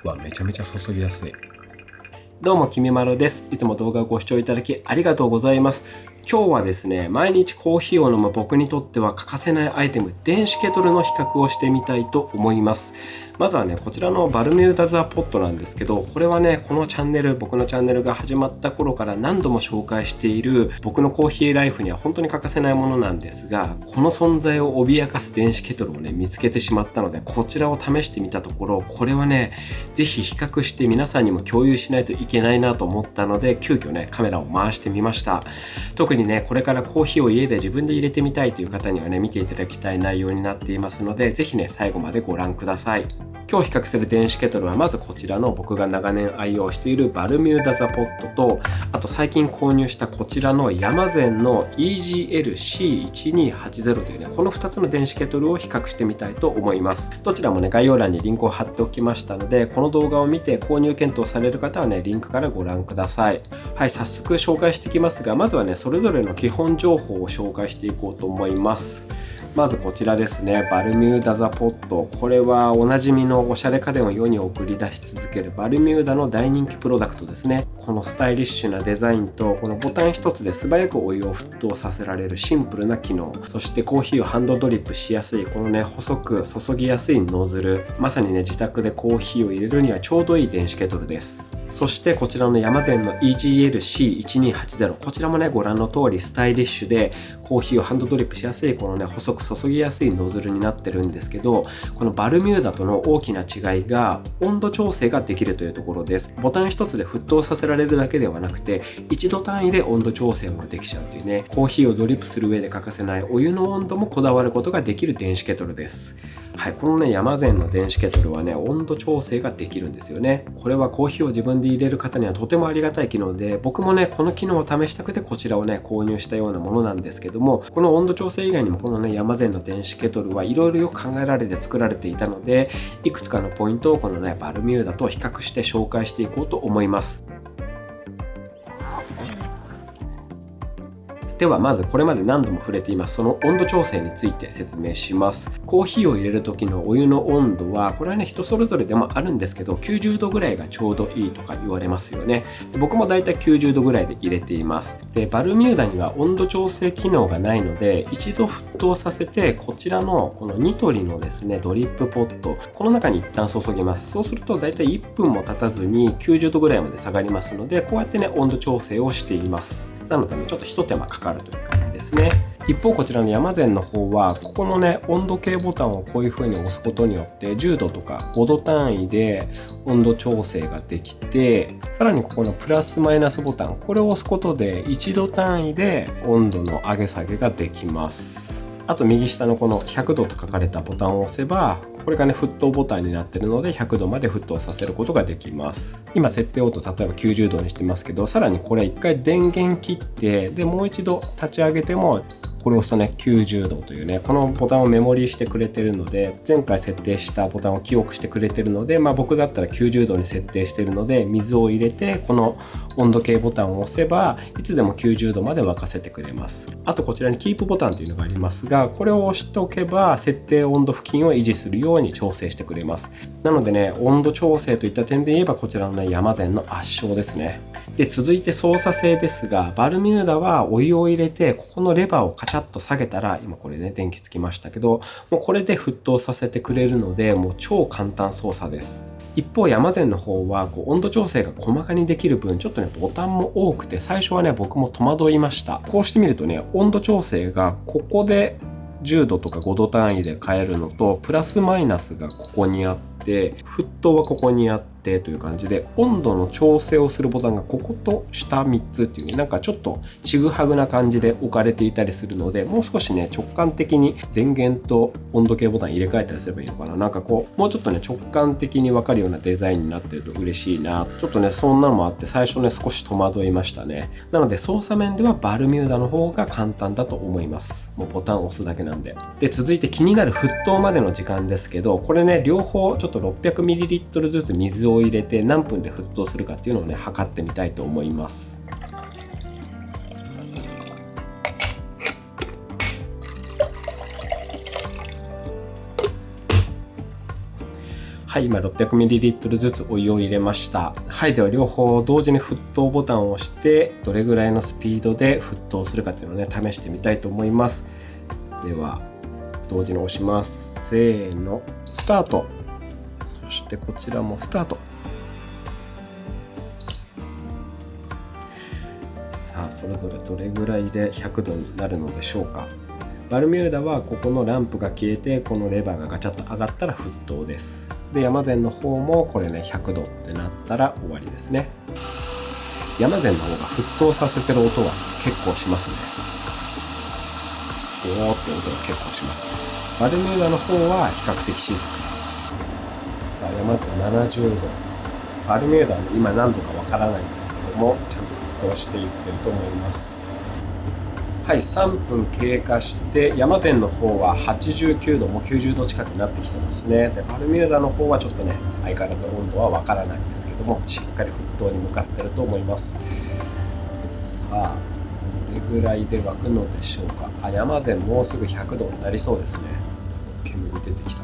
はめちゃめちゃ注ぎやすい。どうもきみまろです。いつも動画をご視聴いただきありがとうございます。今日はですね、毎日コーヒーを飲む僕にとっては欠かせないアイテム、電子ケトルの比較をしてみたいと思います。まずはね、こちらのバルミューダザポットなんですけど、これはね、このチャンネル、僕のチャンネルが始まった頃から何度も紹介している僕のコーヒーライフには本当に欠かせないものなんですが、この存在を脅かす電子ケトルをね、見つけてしまったので、こちらを試してみたところ、これはね、ぜひ比較して皆さんにも共有しないといけないなと思ったので、急遽ね、カメラを回してみました。特にね、これからコーヒーを家で自分で入れてみたいという方にはね、見ていただきたい内容になっていますので、ぜひね、最後までご覧ください。今日比較する電子ケトルはまずこちらの僕が長年愛用しているバルミューダザポットと、あと最近購入したこちらのヤマゼンの EGL-C1280 というね、この2つの電子ケトルを比較してみたいと思います。どちらもね、概要欄にリンクを貼っておきましたので、この動画を見て購入検討される方はね、リンクからご覧ください。はい、早速紹介していきますが、まずはね、それぞれの基本情報を紹介していこうと思います。まずこちらですね、バルミューダザポット。これはおなじみのおしゃれ家電を世に送り出し続けるバルミューダの大人気プロダクトですね。このスタイリッシュなデザインと、このボタン一つで素早くお湯を沸騰させられるシンプルな機能、そしてコーヒーをハンドドリップしやすいこのね、細く注ぎやすいノズル、まさにね、自宅でコーヒーを入れるにはちょうどいい電子ケトルです。そしてこちらのヤマゼンの EGL-C1280、こちらもね、ご覧の通りスタイリッシュでコーヒーをハンドドリップしやすいこのね、細く注ぎやすいノズルになってるんですけど、このバルミューダとの大きな違いが温度調整ができるというところです。ボタン一つで沸騰させられるだけではなくて、1度単位で温度調整もできちゃうというね、コーヒーをドリップする上で欠かせないお湯の温度もこだわることができる電子ケトルです。はい、このね、ヤマゼンの電子ケトルはね、温度調整ができるんですよね。これはコーヒーを自分で入れる方にはとてもありがたい機能で、僕もね、この機能を試したくてこちらをね、購入したようなものなんですけども、この温度調整以外にもこのね、ヤマゼンの電子ケトルはいろいろよく考えられて作られていたので、いくつかのポイントをこのね、バルミューダと比較して紹介していこうと思います。ではまずこれまで何度も触れていますその温度調整について説明します。コーヒーを入れる時のお湯の温度は、これはね、人それぞれでもあるんですけど、90度ぐらいがちょうどいいとか言われますよね。で、僕もだいたい90度ぐらいで入れています。で、バルミューダには温度調整機能がないので、一度沸騰させて、こちらのこのニトリのですね、ドリップポット、この中に一旦注ぎます。そうするとだいたい1分も経たずに90度ぐらいまで下がりますので、こうやってね、温度調整をしています。なのでね、ちょっと一手間かかるという感じですね。一方こちらのヤマゼンの方は、ここのね、温度計ボタンをこういう風に押すことによって10度とか5度単位で温度調整ができて、さらにここのプラスマイナスボタン、これを押すことで1度単位で温度の上げ下げができます。あと右下のこの100度と書かれたボタンを押せば、これがね、沸騰ボタンになっているので100度まで沸騰させることができます。今設定温度例えば90度にしてますけど、さらにこれ一回電源切って、でもう一度立ち上げても、これを押すとね、90度というね、このボタンをメモリーしてくれてるので、前回設定したボタンを記憶してくれてるので、僕だったら90度に設定してるので、水を入れてこの温度計ボタンを押せばいつでも90度まで沸かせてくれます。あとこちらにキープボタンというのがありますが、これを押しておけば設定温度付近を維持するように調整してくれます。なのでね、温度調整といった点で言えばこちらのね、ヤマゼンの圧勝ですね。で、続いて操作性ですが、バルミューダはお湯を入れて、ここのレバーをカチャッと下げたら、今これね、電気つきましたけど、もうこれで沸騰させてくれるので、もう超簡単操作です。一方ヤマゼンの方は温度調整が細かにできる分、ちょっとね、ボタンも多くて、最初はね、僕も戸惑いました。こうしてみるとね、温度調整がここで10度とか5度単位で変えるのと、プラスマイナスがここにあって、沸騰はここにあってという感じで、温度の調整をするボタンがここと下3つっていうね、なんかちょっとちぐはぐな感じで置かれていたりするので、もう少しね、直感的に電源と温度計ボタン入れ替えたりすればいいのかな。なんかこう、もうちょっとね、直感的に分かるようなデザインになってると嬉しいな。ちょっとね、そんなのもあって最初ね、少し戸惑いましたね。なので操作面ではバルミューダの方が簡単だと思います。もうボタンを押すだけなんで。で、続いて気になる沸騰までの時間ですけど、これね、両方ちょっと 600ml ずつ水を入れて何分で沸騰するかっていうのをね、測ってみたいと思います。はい、今 600ml ずつお湯を入れました。はい、では両方同時に沸騰ボタンを押してどれぐらいのスピードで沸騰するかっていうのをね試してみたいと思います。では同時に押します。せーの、スタート。そしてこちらもスタート。さあそれぞれどれぐらいで100度になるのでしょうか。バルミューダはここのランプが消えてこのレバーがガチャッと上がったら沸騰です。で山善の方もこれね100度ってなったら終わりですね。山善の方が沸騰させてる音は結構しますね。ゴーって音が結構しますね。バルミューダの方は比較的静か。さあ山善70度。バルミューダは今何度かわからないんですけどもちゃんと沸騰していってると思います。はい、3分経過して山善の方は89度も90度近くになってきてますね。でバルミューダの方はちょっとね相変わらず温度はわからないんですけどもしっかり沸騰に向かってると思います。さあどれぐらいで沸くのでしょうか。山善もうすぐ100度になりそうですね。すごい煙出てきた。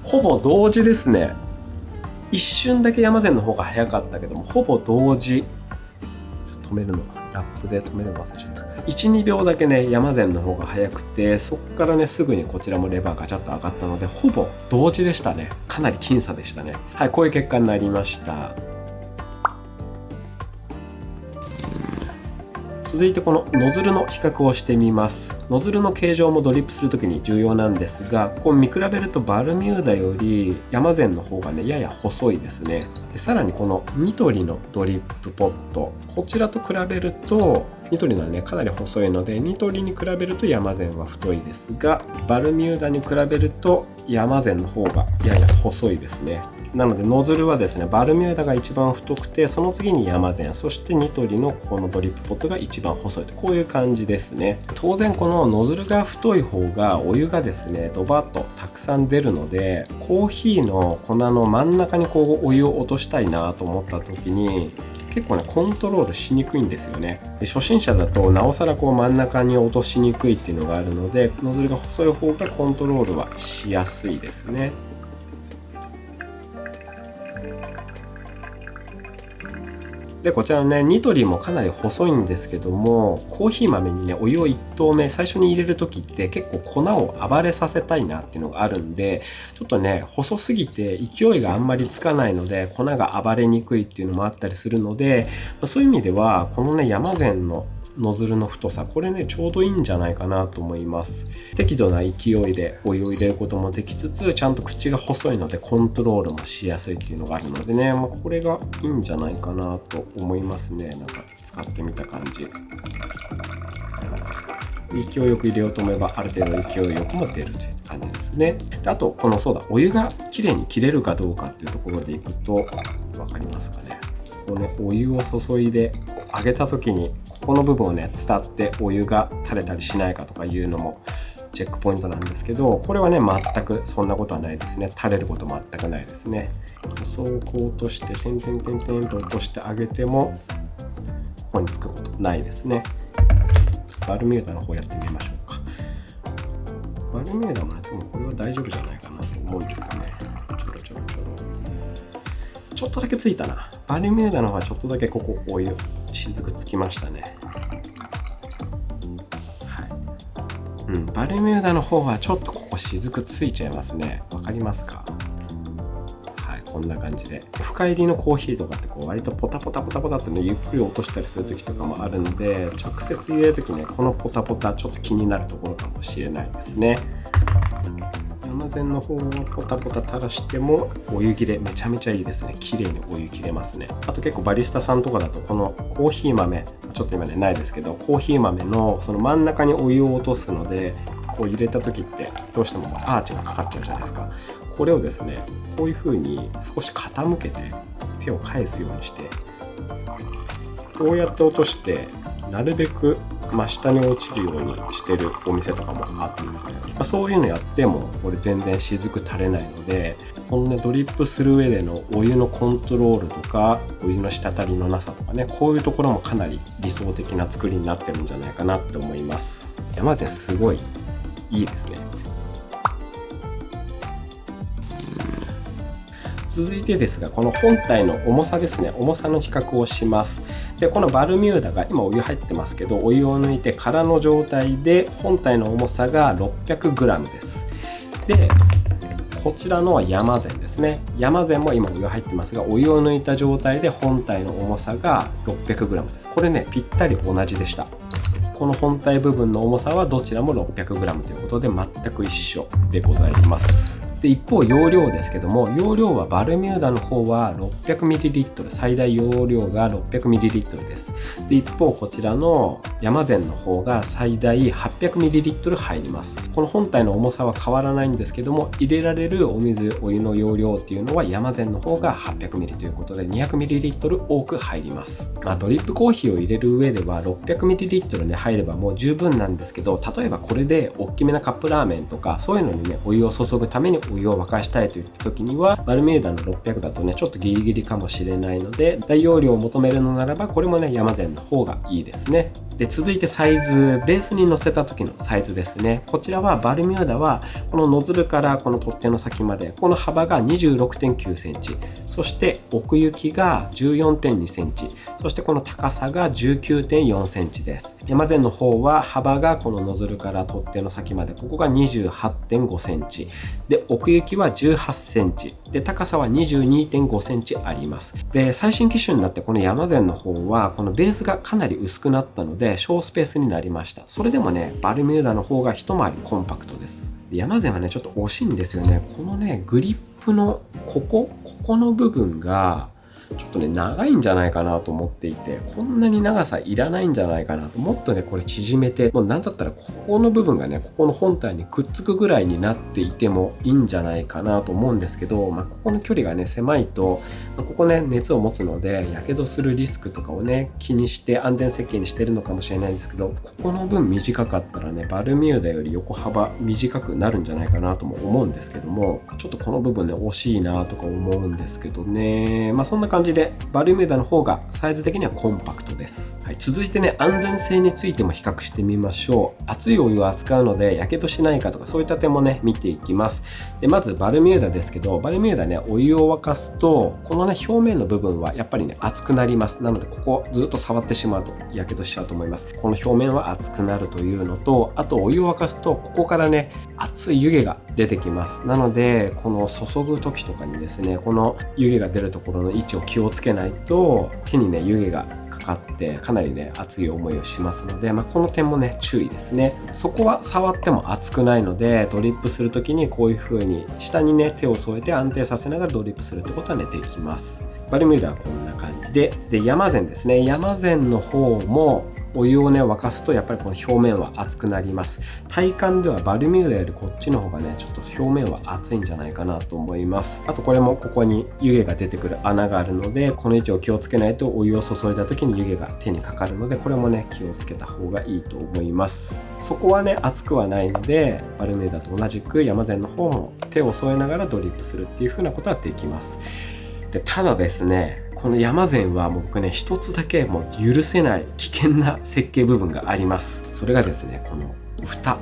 ほぼ同時ですね。一瞬だけ山善の方が早かったけどもほぼ同時。止めるのラップで止めるの忘れちゃった。 1,2 秒だけね山善の方が早くてそっからねすぐにこちらもレバーがちゃっと上がったのでほぼ同時でしたね。かなり僅差でしたね。はい、こういう結果になりました。続いてこのノズルの比較をしてみます。ノズルの形状もドリップするときに重要なんですがこう見比べるとバルミューダより山善の方がねやや細いですね。でさらにこのニトリのドリップポットこちらと比べるとニトリのはねかなり細いのでニトリに比べると山善は太いですがバルミューダに比べると山善の方がやや細いですね。なのでノズルはですねバルミューダが一番太くてその次に山善そしてニトリのここのドリップポットが一番細いとこういう感じですね。当然このノズルが太い方がお湯がですねドバッとたくさん出るのでコーヒーの粉の真ん中にこうお湯を落としたいなと思った時に結構ねコントロールしにくいんですよね。で初心者だとなおさらこう真ん中に落としにくいっていうのがあるのでノズルが細い方がコントロールはしやすいですね。でこちらのねニトリもかなり細いんですけどもコーヒー豆にねお湯を1投目最初に入れる時って結構粉を暴れさせたいなっていうのがあるんでちょっとね細すぎて勢いがあんまりつかないので粉が暴れにくいっていうのもあったりするのでそういう意味ではこのね山善のノズルの太さこれねちょうどいいんじゃないかなと思います。適度な勢いでお湯を入れることもできつつちゃんと口が細いのでコントロールもしやすいっていうのがあるのでねこれがいいんじゃないかなと思いますね。なんか使ってみた感じ勢いよく入れようと思えばある程度勢いよくも出るという感じですね。であとこのお湯がきれいに切れるかどうかっていうところでいくと分かりますかね。こうねお湯を注いで揚げた時にこの部分をね伝ってお湯が垂れたりしないかとかいうのもチェックポイントなんですけどこれはね全くそんなことはないですね。垂れること全くないですね。細く落として点々点々と落としてあげてもここにつくことないですね。バルミューダの方やってみましょうか。バルミューダもね多分これは大丈夫じゃないかなと思うんですかね。ちょっとだけついたな。バルミューダの方はちょっとだけここお湯雫つきましたね。はい、バルミューダの方はちょっとここ雫ついちゃいますね。わかりますか。はい、こんな感じで深入りのコーヒーとかってこう割とポタポタポタポタってねゆっくり落としたりする時とかもあるので直接入れる時ねこのポタポタちょっと気になるところかもしれないですね。山善の方をポタポタ垂らしてもお湯切れめちゃめちゃいいですね。綺麗にお湯切れますね。あと結構バリスタさんとかだとこのコーヒー豆ちょっと今ねないですけどコーヒー豆のその真ん中にお湯を落とすのでこう入れた時ってどうしてもアーチがかかっちゃうじゃないですか。これをですねこういう風に少し傾けて手を返すようにしてこうやって落としてなるべく下に落ちるようにしてるお店とかもあってですね、そういうのやってもこれ全然雫垂れないので、このねドリップする上でのお湯のコントロールとかお湯の滴りのなさとかね、こういうところもかなり理想的な作りになってるんじゃないかなって思います。山善すごいいいですね。続いてですが、この本体の重さですね、重さの比較をします。でこのバルミューダが今お湯入ってますけど、お湯を抜いて空の状態で本体の重さが 600g です。でこちらのは山善ですね。山善も今お湯入ってますが、お湯を抜いた状態で本体の重さが 600g です。これねぴったり同じでした。この本体部分の重さはどちらも 600g ということで全く一緒でございます。で一方容量ですけども、容量はバルミューダの方は 600ml、 最大容量が 600ml です。で一方こちらの山善の方が最大 800ml 入ります。この本体の重さは変わらないんですけども、入れられるお湯の容量っていうのは山善の方が 800ml ということで 200ml 多く入ります。ドリップコーヒーを入れる上では 600ml ね入ればもう十分なんですけど、例えばこれで大きめなカップラーメンとかそういうのにねお湯を注ぐためにお湯を沸かしたいという時にはバルミューダの600だとねちょっとギリギリかもしれないので、大容量を求めるのならばこれもね山善の方がいいですね。で続いてサイズ、ベースに乗せた時のサイズですね。こちらはバルミューダはこのノズルからこの取っ手の先までこの幅が 26.9 センチ、そして奥行きが 14.2 センチ、そしてこの高さが 19.4 センチです。山善の方は幅がこのノズルから取っ手の先までここが 28.5 センチで、奥行きは18センチで、高さは 22.5 センチあります。で最新機種になってこの山善の方はこのベースがかなり薄くなったので小スペースになりました。それでもねバルミューダの方が一回りコンパクトです。山善はねちょっと惜しいんですよね。このねグリップのここの部分がちょっとね長いんじゃないかなと思っていて、こんなに長さいらないんじゃないかなと、もっとねこれ縮めて、もうなんだったらここの部分がねここの本体にくっつくぐらいになっていてもいいんじゃないかなと思うんですけど、ここの距離がね狭いと、ここね熱を持つのでやけどするリスクとかをね気にして安全設計にしてるのかもしれないんですけど、ここの分短かったらねバルミューダより横幅短くなるんじゃないかなとも思うんですけども、ちょっとこの部分ね惜しいなとか思うんですけどね。そんな感じでバルミューダの方がサイズ的にはコンパクトです。続いてね安全性についても比較してみましょう。熱いお湯を扱うのでやけどしないかとかそういった点もね見ていきます。でまずバルミューダですけど、バルミューダねお湯を沸かすとこのね表面の部分はやっぱりね熱くなります。なのでここずっと触ってしまうとやけどしちゃうと思います。この表面は熱くなるというのと、あとお湯を沸かすとここからね熱い湯気が出てきます。なのでこの注ぐ時とかにですねこの湯気が出るところの位置を気をつけないと手にね湯気がかかってかなりね熱い思いをしますので、この点もね注意ですね。そこは触っても熱くないので、ドリップする時にこういう風に下にね手を添えて安定させながらドリップするってことはねできます。バルミューダはこんな感じで、山善ですね。山善の方もお湯をね沸かすとやっぱりこの表面は熱くなります。体感ではバルミューダよりこっちの方がねちょっと表面は熱いんじゃないかなと思います。あとこれもここに湯気が出てくる穴があるので、この位置を気をつけないとお湯を注いだ時に湯気が手にかかるので、これもね気をつけた方がいいと思います。そこはね熱くはないのでバルミューダと同じく山善の方も手を添えながらドリップするっていう風なことはできます。でただですねこの山善は僕ね一つだけもう許せない危険な設計部分があります。それがですねこの蓋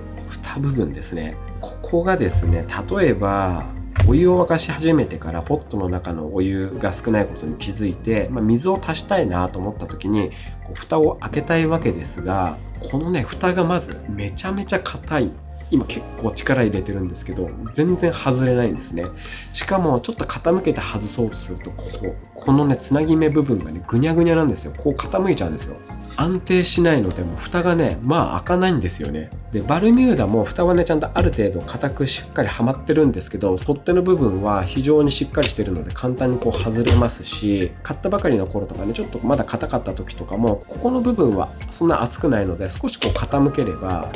部分ですね。ここがですね例えばお湯を沸かし始めてからポットの中のお湯が少ないことに気づいて、水を足したいなと思った時にこう蓋を開けたいわけですが、このね蓋がまずめちゃめちゃ硬い。今結構力入れてるんですけど全然外れないんですね。しかもちょっと傾けて外そうとするとこのねつなぎ目部分がねぐにゃぐにゃなんですよ。こう傾いちゃうんですよ。安定しないのでもう蓋がね開かないんですよね。でバルミューダも蓋はねちゃんとある程度硬くしっかりはまってるんですけど、取っ手の部分は非常にしっかりしてるので簡単にこう外れますし、買ったばかりの頃とかねちょっとまだ硬かった時とかもここの部分はそんな熱くないので少しこう傾ければ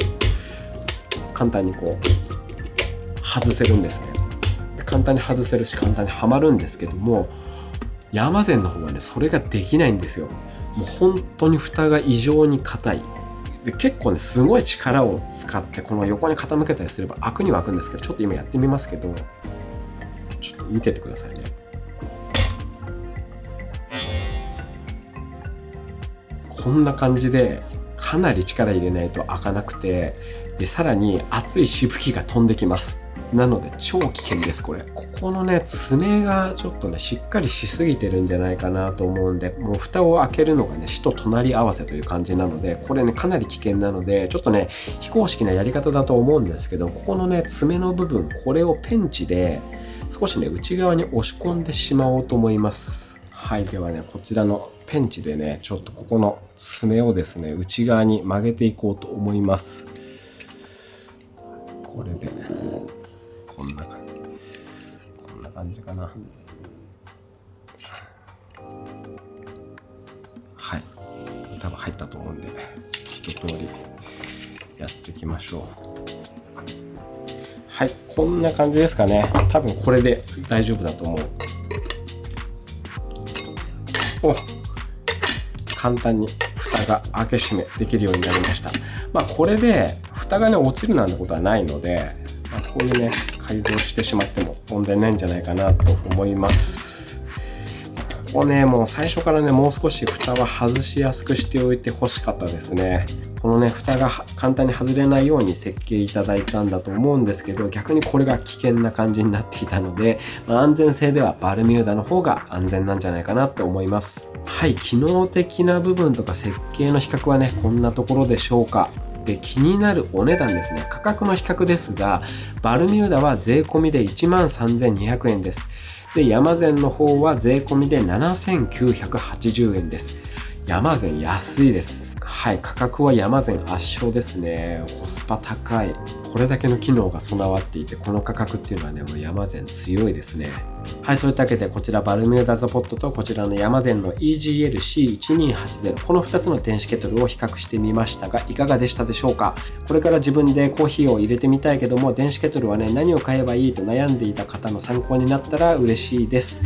簡単にこう外せるんですね。簡単に外せるし簡単にはまるんですけども、山善の方はねそれができないんですよ。もう本当に蓋が異常に硬い。で結構ねすごい力を使ってこの横に傾けたりすれば開くには開くんですけど、ちょっと今やってみますけど、ちょっと見ててくださいね。こんな感じでかなり力入れないと開かなくて、でさらに熱いしぶきが飛んできます。なので超危険です。ここのね爪がちょっとねしっかりしすぎてるんじゃないかなと思うんで、もう蓋を開けるのがね死と隣り合わせという感じなので、これねかなり危険なので、ちょっとね非公式なやり方だと思うんですけど、ここのね爪の部分、これをペンチで少しね内側に押し込んでしまおうと思います。はい、ではねこちらのペンチでねちょっとここの爪をですね内側に曲げていこうと思います。これでこんな感じかな。はい、多分入ったと思うんで一通りやっていきましょう。はい、こんな感じですかね。多分これで大丈夫だと思う。お、簡単に蓋が開け閉めできるようになりました。これで蓋がね落ちるなんてことはないので、こういうね改造してしまっても問題ないんじゃないかなと思います。ここねもう最初からねもう少し蓋は外しやすくしておいてほしかったですね。このね蓋が簡単に外れないように設計いただいたんだと思うんですけど、逆にこれが危険な感じになっていたので、安全性ではバルミューダの方が安全なんじゃないかなって思います。はい、機能的な部分とか設計の比較はねこんなところでしょうか。で気になるお値段ですね。価格の比較ですが、バルミューダは税込みで 13,200 円です。でヤマゼンの方は税込みで 7,980 円です。ヤマゼン安いです。はい、価格はヤマゼン圧勝ですね。コスパ高い。これだけの機能が備わっていて、この価格っていうのはねもうヤマゼン強いですね。はい、そういったわけでこちらバルミューダザポットとこちらのヤマゼンの EGL-C1280、 この2つの電子ケトルを比較してみましたが、いかがでしたでしょうか。これから自分でコーヒーを入れてみたいけども、電子ケトルはね何を買えばいいと悩んでいた方の参考になったら嬉しいです。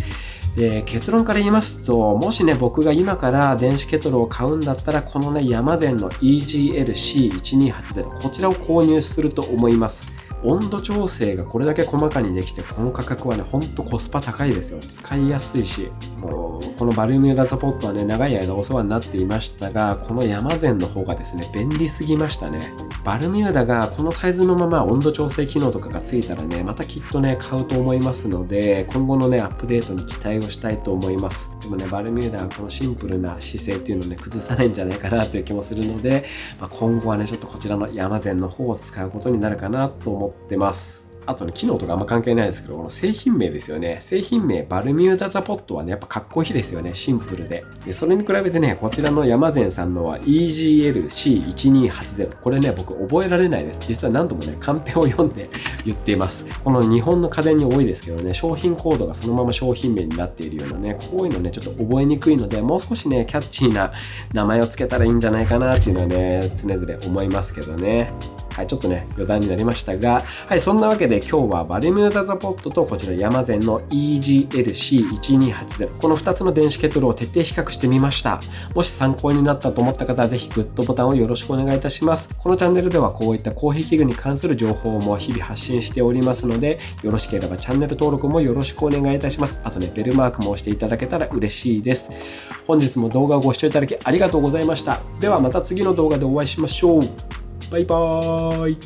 で結論から言いますと、もしね僕が今から電子ケトルを買うんだったら、このねヤマゼンの EGL-C1280、 こちらを購入すると思います。温度調整がこれだけ細かにできて、この価格はねほんとコスパ高いですよ。使いやすいし、もうこのバルミューダザポットはね長い間お世話になっていましたが、このヤマゼンの方がですね便利すぎましたね。バルミューダがこのサイズのまま温度調整機能とかがついたらねまたきっとね買うと思いますので、今後のねアップデートに期待をしたいと思います。でもねバルミューダはこのシンプルな姿勢っていうのをね崩さないんじゃないかなという気もするので、今後はねちょっとこちらのヤマゼンの方を使うことになるかなと思ってます。あとね機能とかあんま関係ないですけど、この製品名ですよね。製品名バルミューダザポットはねやっぱかっこいいですよね。シンプルで。それに比べてねこちらのヤマゼンさんのは EGL-C1280、 これね僕覚えられないです。実は何度もねカンペを読んで言っています。この日本の家電に多いですけどね、商品コードがそのまま商品名になっているようなね、こういうのねちょっと覚えにくいので、もう少しねキャッチーな名前をつけたらいいんじゃないかなっていうのはね常々思いますけどね。はい、ちょっとね余談になりましたが、はい、そんなわけで今日はバルミューダザポットとこちらヤマゼンの EGL-C1280、 この2つの電子ケトルを徹底比較してみました。もし参考になったと思った方はぜひグッドボタンをよろしくお願いいたします。このチャンネルではこういったコーヒー器具に関する情報も日々発信しておりますので、よろしければチャンネル登録もよろしくお願いいたします。あとねベルマークも押していただけたら嬉しいです。本日も動画をご視聴いただきありがとうございました。ではまた次の動画でお会いしましょう。バイバーイ。